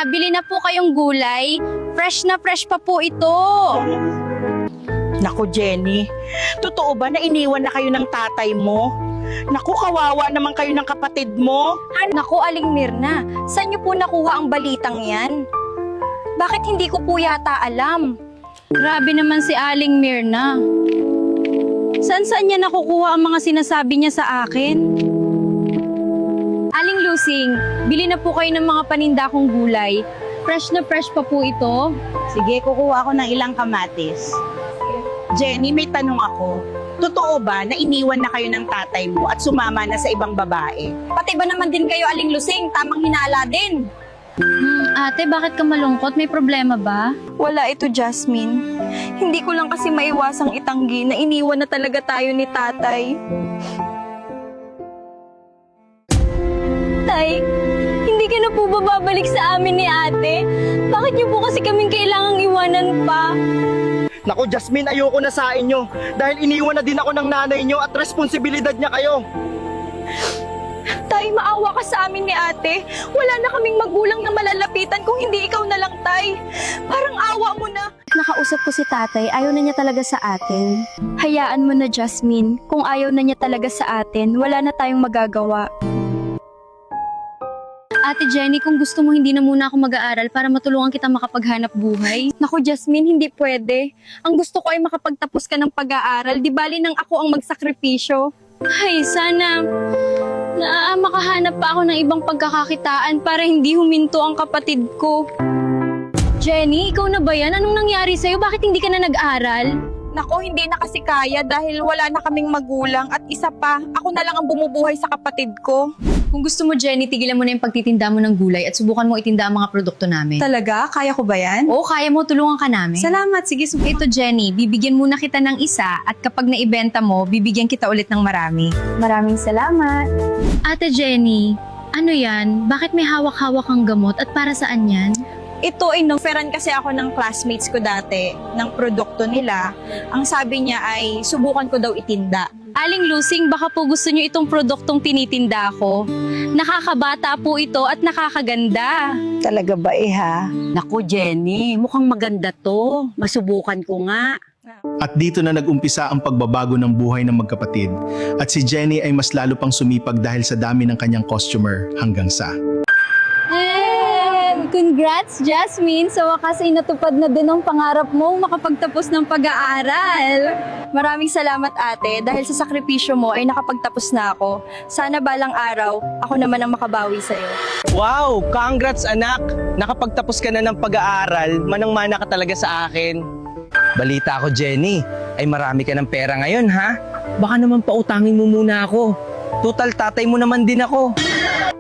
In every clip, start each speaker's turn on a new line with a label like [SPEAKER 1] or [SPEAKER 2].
[SPEAKER 1] na, bili na po kayong gulay. Fresh na fresh pa po ito.
[SPEAKER 2] Naku, Jenny, totoo ba na iniwan na kayo ng tatay mo? Naku, kawawa naman kayo ng kapatid mo.
[SPEAKER 1] Naku, Aling Mirna, saan niyo po nakuha ang balitang yan? Bakit hindi ko po yata alam? Grabe naman si Aling Mirna. Saan niya nakukuha ang mga sinasabi niya sa akin? Aling Lusing, bili na po kayo ng mga paninda kong gulay. Fresh na fresh pa po ito.
[SPEAKER 2] Sige, kukuha ako ng ilang kamatis. Jenny, may tanong ako. Totoo ba na iniwan na kayo ng tatay mo at sumama na sa ibang babae?
[SPEAKER 1] Pati ba naman din kayo, Aling Lusing? Tamang hinala din. Ate, bakit ka malungkot? May problema ba?
[SPEAKER 3] Wala ito, Jasmine. Hindi ko lang kasi maiwasang itanggi na iniwan na talaga tayo ni tatay. Tay, hindi ka na po ba babalik sa amin ni ate? Bakit niyo po kasi kaming kailangang iwanan pa?
[SPEAKER 4] Naku, Jasmine, ayoko na sa inyo dahil iniwan na din ako ng nanay nyo at responsibilidad niya kayo.
[SPEAKER 3] Tay, maawa ka sa amin ni ate. Wala na kaming magulang na malalapitan kung hindi ikaw na lang, Tay. Parang awa mo na.
[SPEAKER 5] Nakausap ko si tatay, ayaw na niya talaga sa atin. Hayaan mo na, Jasmine. Kung ayaw na niya talaga sa atin, wala na tayong magagawa.
[SPEAKER 1] Ate Jenny, kung gusto mo hindi na muna ako mag-aaral para matulungan kita makapaghanap buhay.
[SPEAKER 3] Naku, Jasmine, hindi pwede. Ang gusto ko ay makapagtapos ka ng pag-aaral. Di bali nang ako ang magsakripisyo.
[SPEAKER 1] Ay, sana makahanap pa ako ng ibang pagkakakitaan para hindi huminto ang kapatid ko. Jenny, ikaw na ba yan? Anong nangyari sa'yo? Bakit hindi ka na nag-aral?
[SPEAKER 3] Nako, hindi na kasi kaya dahil wala na kaming magulang at isa pa, ako na lang ang bumubuhay sa kapatid ko.
[SPEAKER 1] Kung gusto mo, Jenny, tigilan mo na yung pagtitinda mo ng gulay at subukan mo itinda ang mga produkto namin.
[SPEAKER 3] Talaga? Kaya ko ba yan?
[SPEAKER 1] Oo, kaya mo. Tulungan ka namin.
[SPEAKER 3] Salamat. Sige,
[SPEAKER 1] Ito, Jenny, bibigyan muna kita ng isa at kapag naibenta mo, bibigyan kita ulit ng marami.
[SPEAKER 5] Maraming salamat.
[SPEAKER 1] Ate Jenny, ano yan? Bakit may hawak-hawak kang gamot at para saan yan?
[SPEAKER 3] Ito ay noferan kasi ako ng classmates ko dati ng produkto nila. Ang sabi niya ay subukan ko daw itinda.
[SPEAKER 1] Aling Lusing, baka po gusto nyo itong produktong tinitinda ko. Nakakabata po ito at nakakaganda.
[SPEAKER 2] Talaga ba ha?
[SPEAKER 6] Naku, Jenny, mukhang maganda to. Masubukan ko nga.
[SPEAKER 7] At dito na nag-umpisa ang pagbabago ng buhay ng magkapatid. At si Jenny ay mas lalo pang sumipag dahil sa dami ng kanyang customer hanggang sa...
[SPEAKER 1] Congrats, Jasmine! Sa wakas ay natupad na din ang pangarap mong makapagtapos ng pag-aaral.
[SPEAKER 3] Maraming salamat ate dahil sa sakripisyo mo ay nakapagtapos na ako. Sana balang araw, ako naman ang makabawi sa'yo.
[SPEAKER 4] Wow! Congrats, anak! Nakapagtapos ka na ng pag-aaral, manang-mana ka talaga sa akin. Balita ko, Jenny, ay marami ka ng pera ngayon, ha? Baka naman pautangin mo muna ako. Total, tatay mo naman din ako.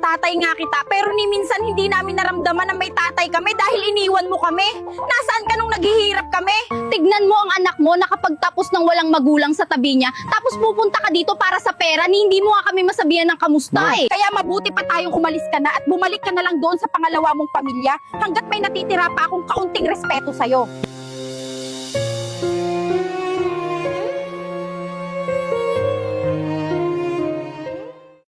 [SPEAKER 3] Tatay nga kita, pero ni minsan hindi namin naramdaman na may tatay kami dahil iniwan mo kami. Nasaan ka nung naghihirap kami?
[SPEAKER 1] Tignan mo ang anak mo nakapagtapos ng walang magulang sa tabi niya, tapos pupunta ka dito para sa pera ni hindi mo nga kami masabihan ng kamusta eh.
[SPEAKER 3] Kaya mabuti pa tayong umalis ka na at bumalik ka na lang doon sa pangalawa mong pamilya hanggat may natitira pa akong kaunting respeto sa'yo.